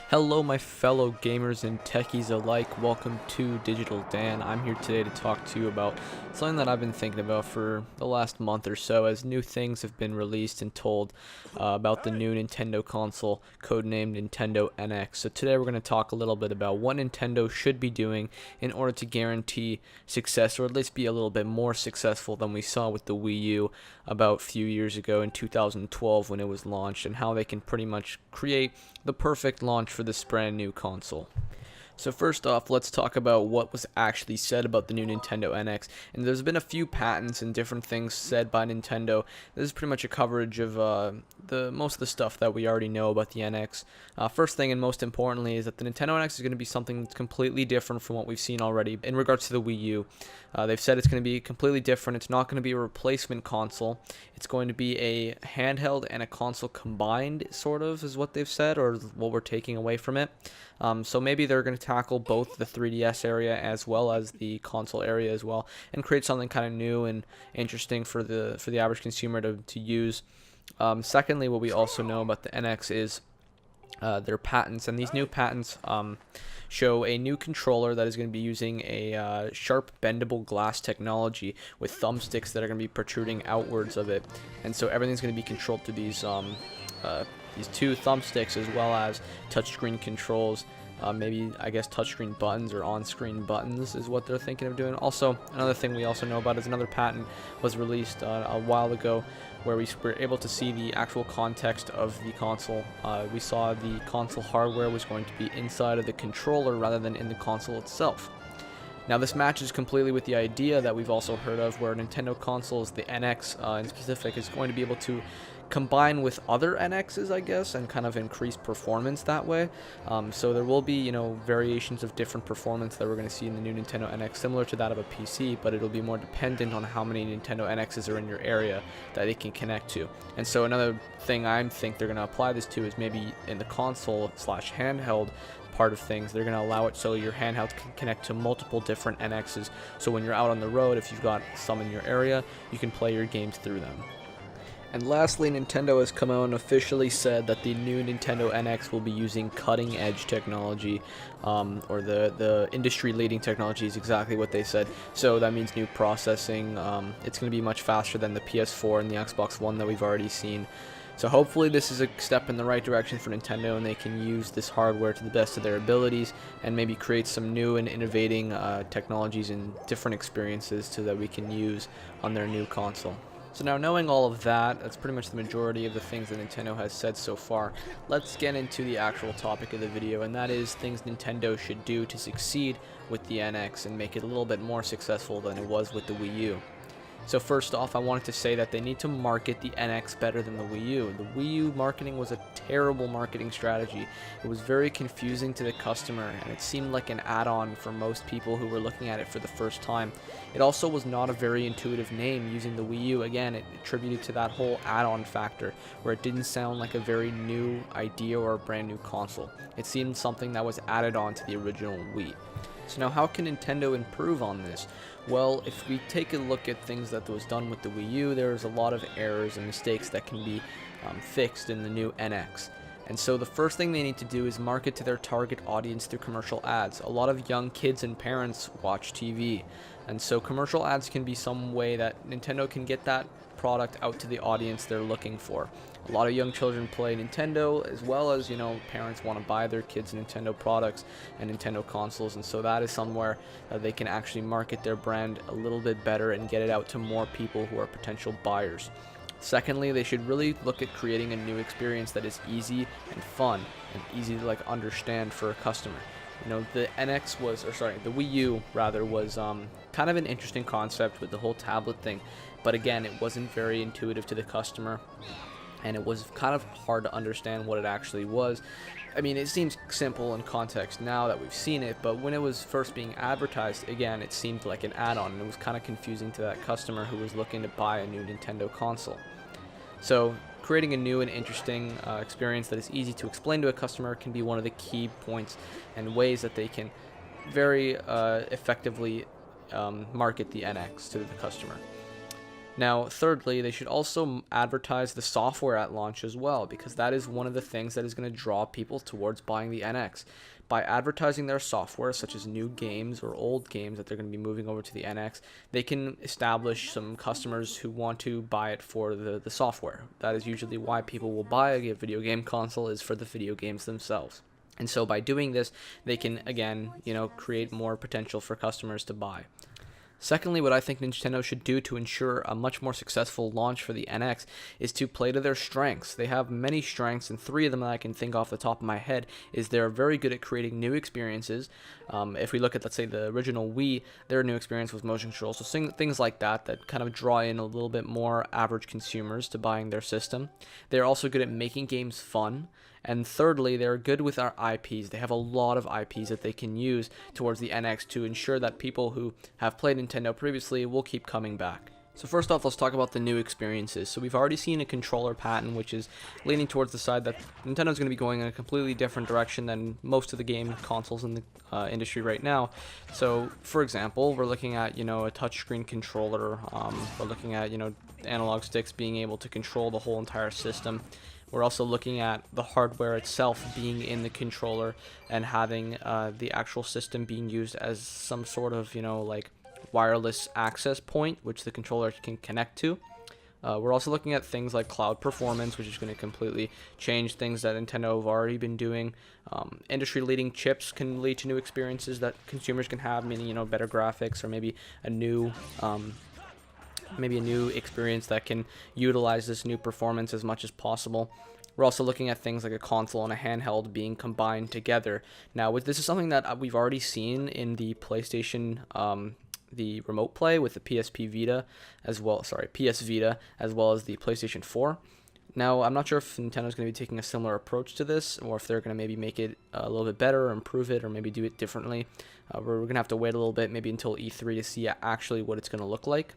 Hello my fellow gamers and techies alike, welcome to DigitalDan. I'm here today to talk to you about something that I've been thinking about for the last month or so as new things have been released and told about the new Nintendo console, codenamed Nintendo NX. So today we're going to talk a little bit about what Nintendo should be doing in order to guarantee success, or at least be a little bit more successful than we saw with the Wii U about a few years ago in 2012 when it was launched, and how they can pretty much create the perfect launch for this brand new console. So first off, let's talk about what was actually said about the new Nintendo NX. And there's been a few patents and different things said by Nintendo. This is pretty much a coverage of most of the stuff that we already know about the NX. First thing and most importantly is that the Nintendo NX is going to be something that's completely different from what we've seen already in regards to the Wii U. They've said it's going to be completely different. It's not going to be a replacement console. It's going to be a handheld and a console combined, sort of, is what they've said, or what we're taking away from it. So maybe they're going to tackle both the 3DS area as well as the console area as well, and create something kind of new and interesting for the average consumer to use. Secondly, what we also know about the NX is their patents, and these new patents show a new controller that is going to be using a sharp bendable glass technology with thumbsticks that are going to be protruding outwards of it, and so everything's going to be controlled through these two thumbsticks, as well as touchscreen controls. Maybe, I guess, touchscreen buttons or on-screen buttons is what they're thinking of doing. Also, another thing we also know about is another patent was released a while ago where we were able to see the actual context of the console. We saw the console hardware was going to be inside of the controller rather than in the console itself. Now this matches completely with the idea that we've also heard of, where Nintendo consoles, the NX in specific, is going to be able to combine with other NXs, I guess, and kind of increase performance that way. So there will be, variations of different performance that we're going to see in the new Nintendo NX, similar to that of a PC, but it'll be more dependent on how many Nintendo NXs are in your area that it can connect to. And so another thing I think they're going to apply this to is maybe in the console/handheld part of things. They're going to allow it so your handheld can connect to multiple different NXs, so when you're out on the road, if you've got some in your area, you can play your games through them. And lastly, Nintendo has come out and officially said that the new Nintendo NX will be using cutting-edge technology, or the industry-leading technology is exactly what they said. So that means new processing. It's going to be much faster than the PS4 and the Xbox One that we've already seen. So hopefully this is a step in the right direction for Nintendo, and they can use this hardware to the best of their abilities and maybe create some new and innovating technologies and different experiences so that we can use on their new console. So now, knowing all of that, that's pretty much the majority of the things that Nintendo has said so far. Let's get into the actual topic of the video, and that is things Nintendo should do to succeed with the NX and make it a little bit more successful than it was with the Wii U. So first off, I wanted to say that they need to market the NX better than the Wii U. The Wii U marketing was a terrible marketing strategy. It was very confusing to the customer, and it seemed like an add-on for most people who were looking at it for the first time. It also was not a very intuitive name using the Wii U. Again, it attributed to that whole add-on factor, where it didn't sound like a very new idea or a brand new console. It seemed something that was added on to the original Wii. So now, how can Nintendo improve on this? Well, if we take a look at things that was done with the Wii U, there's a lot of errors and mistakes that can be fixed in the new NX. And so the first thing they need to do is market to their target audience through commercial ads. A lot of young kids and parents watch TV, and so commercial ads can be some way that Nintendo can get that product out to the audience they're looking for. A lot of young children play Nintendo, as well as, parents want to buy their kids Nintendo products and Nintendo consoles, and so that is somewhere they can actually market their brand a little bit better and get it out to more people who are potential buyers. Secondly, they should really look at creating a new experience that is easy and fun and easy to understand for a customer. The the Wii U rather was kind of an interesting concept with the whole tablet thing, but again, it wasn't very intuitive to the customer, and it was kind of hard to understand what it actually was. I mean, it seems simple in context now that we've seen it, but when it was first being advertised, again, it seemed like an add-on, and it was kind of confusing to that customer who was looking to buy a new Nintendo console. So creating a new and interesting experience that is easy to explain to a customer can be one of the key points and ways that they can very effectively market the NX to the customer. Now, thirdly, they should also advertise the software at launch as well, because that is one of the things that is going to draw people towards buying the NX. By advertising their software, such as new games or old games that they're going to be moving over to the NX, they can establish some customers who want to buy it for the software. That is usually why people will buy a video game console, is for the video games themselves. And so by doing this, they can, again, create more potential for customers to buy. Secondly, what I think Nintendo should do to ensure a much more successful launch for the NX is to play to their strengths. They have many strengths, and three of them that I can think off the top of my head is they're very good at creating new experiences. If we look at, let's say, the original Wii, their new experience was motion control. So things like that kind of draw in a little bit more average consumers to buying their system. They're also good at making games fun. And thirdly, they're good with our IPs. They have a lot of IPs that they can use towards the NX to ensure that people who have played Nintendo previously will keep coming back. So first off, let's talk about the new experiences. So we've already seen a controller pattern which is leaning towards the side that Nintendo's going to be going in a completely different direction than most of the game consoles in the industry right now. So for example, we're looking at, a touchscreen controller. We're looking at, analog sticks being able to control the whole entire system. We're also looking at the hardware itself being in the controller and having the actual system being used as some sort of, like wireless access point, which the controller can connect to. We're also looking at things like cloud performance, which is going to completely change things that Nintendo have already been doing. Industry-leading chips can lead to new experiences that consumers can have, meaning, better graphics or maybe a new experience that can utilize this new performance as much as possible. We're also looking at things like a console and a handheld being combined together. Now, this is something that we've already seen in the PlayStation, the Remote Play with the PS Vita, as well as the PlayStation 4. Now, I'm not sure if Nintendo's going to be taking a similar approach to this, or if they're going to maybe make it a little bit better, or improve it, or maybe do it differently. We're going to have to wait a little bit, maybe until E3, to see actually what it's going to look like.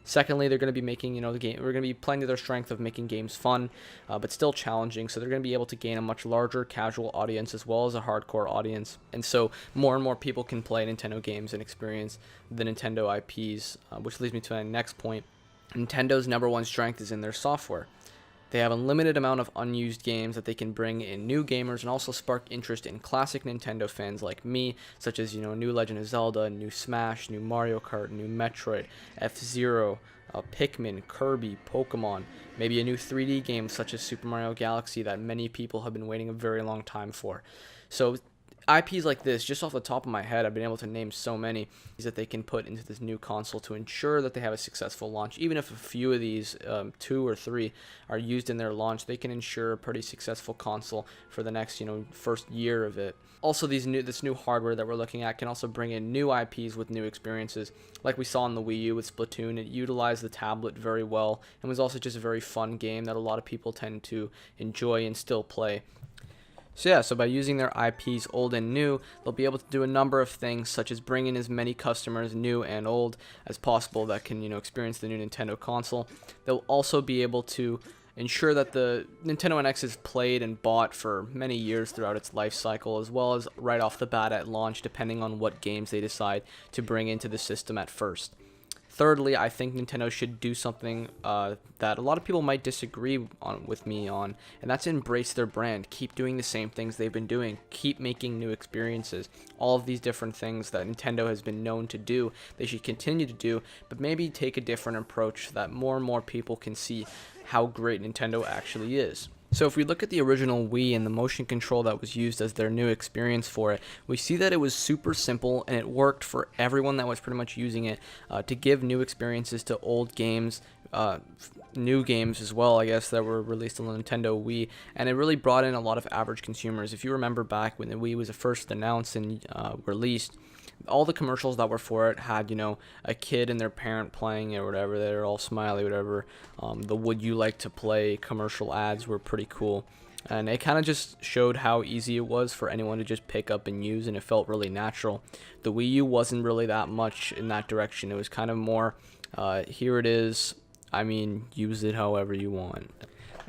Secondly, they're going to be making, the game. We're going to be playing to their strength of making games fun, but still challenging. So they're going to be able to gain a much larger casual audience as well as a hardcore audience. And so more and more people can play Nintendo games and experience the Nintendo IPs, which leads me to my next point. Nintendo's number one strength is in their software. They have a limited amount of unused games that they can bring in new gamers and also spark interest in classic Nintendo fans like me, such as, new Legend of Zelda, new Smash, new Mario Kart, new Metroid, F-Zero, Pikmin, Kirby, Pokemon, maybe a new 3D game such as Super Mario Galaxy that many people have been waiting a very long time for. So IPs like this, just off the top of my head, I've been able to name so many that they can put into this new console to ensure that they have a successful launch. Even if a few of these, 2 or 3, are used in their launch, they can ensure a pretty successful console for the next, first year of it. Also, this new hardware that we're looking at can also bring in new IPs with new experiences. Like we saw in the Wii U with Splatoon, it utilized the tablet very well and was also just a very fun game that a lot of people tend to enjoy and still play. So by using their IPs old and new, they'll be able to do a number of things, such as bring in as many customers, new and old, as possible that can, experience the new Nintendo console. They'll also be able to ensure that the Nintendo NX is played and bought for many years throughout its life cycle, as well as right off the bat at launch, depending on what games they decide to bring into the system at first. Thirdly, I think Nintendo should do something that a lot of people might disagree with me on, and that's embrace their brand. Keep doing the same things they've been doing. Keep making new experiences. All of these different things that Nintendo has been known to do, they should continue to do, but maybe take a different approach so that more and more people can see how great Nintendo actually is. So if we look at the original Wii and the motion control that was used as their new experience for it, we see that it was super simple and it worked for everyone that was pretty much using it to give new experiences to old games, new games as well, I guess, that were released on the Nintendo Wii, and it really brought in a lot of average consumers. If you remember back when the Wii was first announced and released, all the commercials that were for it had, a kid and their parent playing it or whatever. They're all smiley, whatever. The would you like to play commercial ads were pretty cool. And it kind of just showed how easy it was for anyone to just pick up and use, and it felt really natural. The Wii U wasn't really that much in that direction. It was kind of more, here it is, use it however you want.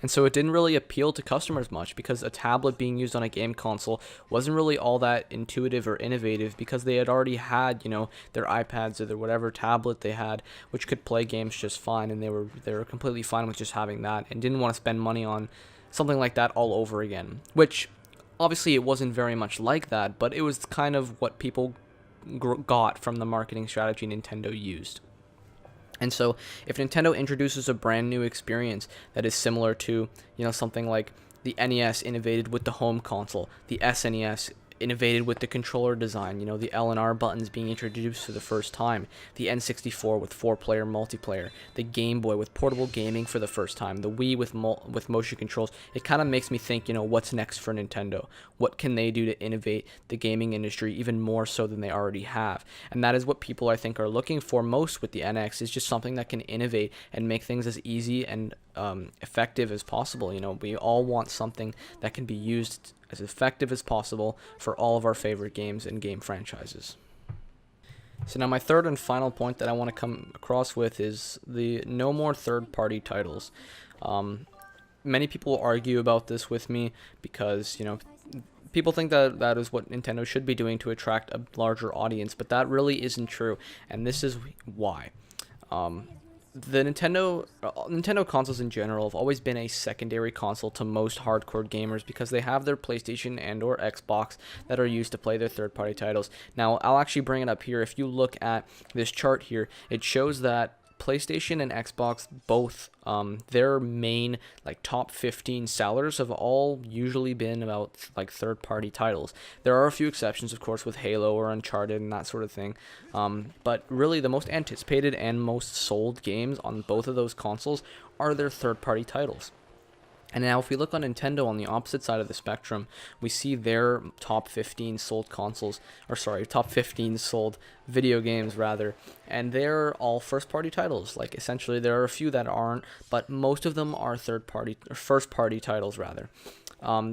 And so it didn't really appeal to customers much because a tablet being used on a game console wasn't really all that intuitive or innovative, because they had already had, their iPads or their whatever tablet they had, which could play games just fine, and they were completely fine with just having that and didn't want to spend money on something like that all over again, which obviously it wasn't very much like that, but it was kind of what people got from the marketing strategy Nintendo used. And so if Nintendo introduces a brand new experience that is similar to, something like the NES innovated with the home console, the SNES innovated with the controller design, the L and R buttons being introduced for the first time, the N64 with 4-player multiplayer, the Game Boy with portable gaming for the first time, the Wii with motion controls, it kind of makes me think, what's next for Nintendo? What can they do to innovate the gaming industry even more so than they already have? And that is what people, I think, are looking for most with the NX, is just something that can innovate and make things as easy and effective as possible. We all want something that can be used as effective as possible for all of our favorite games and game franchises. So now my third and final point that I want to come across with is the no more third-party titles. Many people argue about this with me because, people think that that is what Nintendo should be doing to attract a larger audience, but that really isn't true, and this is why. The Nintendo consoles in general have always been a secondary console to most hardcore gamers because they have their PlayStation and or Xbox that are used to play their third-party titles. Now, I'll actually bring it up here. If you look at this chart here, it shows that PlayStation and Xbox both, their main top 15 sellers have all usually been about third-party titles. There are a few exceptions, of course, with Halo or Uncharted and that sort of thing, but really the most anticipated and most sold games on both of those consoles are their third-party titles. And now if we look on Nintendo on the opposite side of the spectrum, we see their top 15 sold top 15 sold video games rather, and they're all first-party titles. Essentially there are a few that aren't, but most of them are first-party titles rather.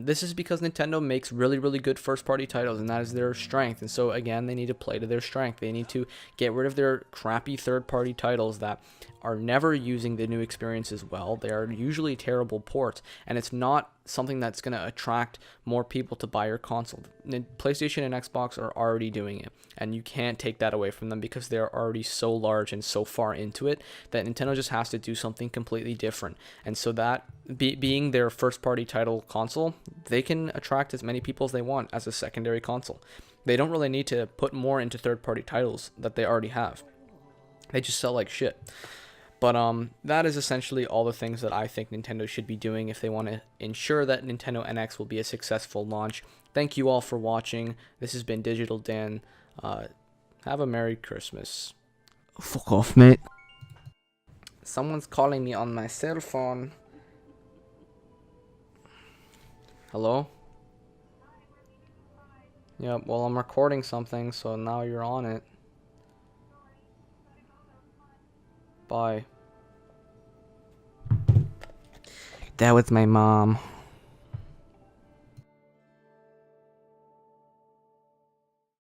This is because Nintendo makes really, really good first-party titles, and that is their strength. And so, again, they need to play to their strength. They need to get rid of their crappy third-party titles that are never using the new experiences well. They are usually terrible ports, and it's not something that's going to attract more people to buy your console. PlayStation and Xbox are already doing it, and you can't take that away from them because they're already so large and so far into it that Nintendo just has to do something completely different. And so that, being their first-party title console, they can attract as many people as they want as a secondary console. They don't really need to put more into third-party titles that they already have. They just sell like shit. But that is essentially all the things that I think Nintendo should be doing if they want to ensure that Nintendo NX will be a successful launch. Thank you all for watching. This has been DigitalDan. Have a Merry Christmas. Fuck off, mate. Someone's calling me on my cell phone. Hello? Yeah, well, I'm recording something, so now you're on it. Bye. That was my mom.